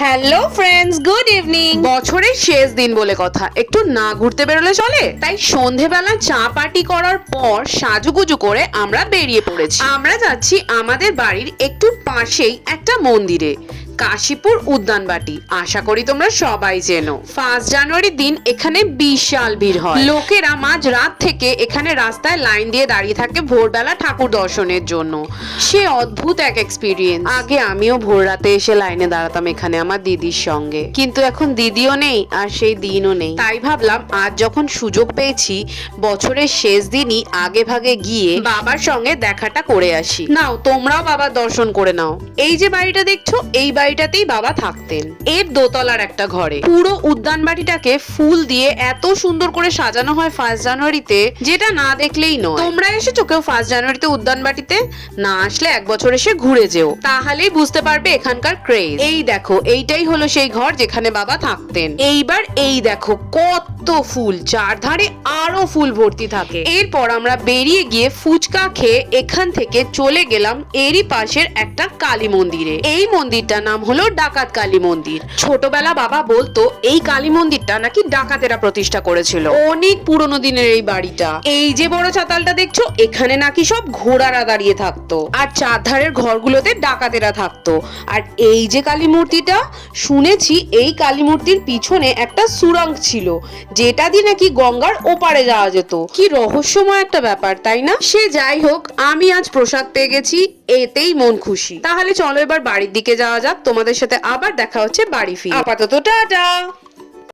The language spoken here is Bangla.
Hello friends, good evening. বছরের শেষ দিন বলে কথা, একটু না ঘুরতে বেরোলে চলে? তাই সন্ধেবেলা চা পার্টি করার পর সাজুগুজু করে আমরা বেরিয়ে পড়েছি। আমরা যাচ্ছি আমাদের বাড়ির একটু পাশেই একটা মন্দিরে, কাশীপুর উদ্যানবাটি। আশা করি তোমরা সবাই চেনো। 1 জানুয়ারির দিন এখানে বিশাল ভিড় হয়। লোকেরা মাঝ রাত থেকে এখানে রাস্তায় লাইন দিয়ে দাঁড়িয়ে থাকে ভোরবেলা ঠাকুর দর্শনের জন্য। সে অদ্ভুত এক এক্সপিরিয়েন্স। আগে আমিও ভোর রাতে এসে লাইনে দাঁড়াতাম এখানে আমার দিদির সঙ্গে, কিন্তু এখন দিদিও নেই আর সেই দিনও নেই। তাই ভাবলাম আজ যখন সুযোগ পেয়েছি বছরের শেষ দিনই আগে ভাগে গিয়ে বাবার সঙ্গে দেখাটা করে আসি। নাও তোমরাও বাবার দর্শন করে নাও। এই যে বাড়িটা দেখছো, এই বাড়িটাতেই বাবা থাকতেন। এর দোতলার একটা ঘরে পুরো উদ্যান বাড়িটাকে ফুল দিয়ে এত সুন্দর করে সাজানো হয় 1 জানুয়ারিতে, যেটা না দেখলেই নয়। তোমরা এসেছো কেউ 1 জানুয়ারিতে উদ্যান বাটিতে? না আসলে এক বছর এসে ঘুরে যেও, তাহলেই বুঝতে পারবে এখানকার ক্রেজ। এই দেখো, এইটাই হলো সেই ঘর যেখানে বাবা থাকতেন। এইবার এই দেখো কত ফুল, চারধারে আরো ফুল ভর্তি থাকে। এরপর আমরা বেরিয়ে গিয়ে ফুচকা খেয়ে এখান থেকে চলে গেলাম এরই পাশের একটা কালী মন্দিরে। এই মন্দিরটার নাম হলো ডাকাত কালী মন্দির। ছোটবেলা বাবা বলতো এই কালী মন্দিরটা নাকি ডাকাতেরা প্রতিষ্ঠা করেছিল। অনেক পুরনো দিনের এই বাড়িটা। এই যে বড় চাতালটা দেখছো, এখানে নাকি সব ঘোড়ারা দাঁড়িয়ে থাকতো, আর চারধারের ঘরগুলোতে ডাকাতেরা থাকতো। আর এই যে কালী মূর্তিটা, শুনেছি এই কালী মূর্তির পিছনে একটা সুড়ঙ্গ ছিল, যেটা দিয়ে নাকি গঙ্গার ওপারে যাওয়া যেত। কি রহস্যময় একটা ব্যাপার, তাই না? সে যাই হোক, আমি আজ প্রসাদ পেয়ে গেছি, এতেই মন খুশি। তাহলে চলো এবার বাড়ির দিকে যাওয়া যাক। তোমাদের সাথে আবার দেখা হচ্ছে বাড়ি ফিরে। আপাতত টাটা।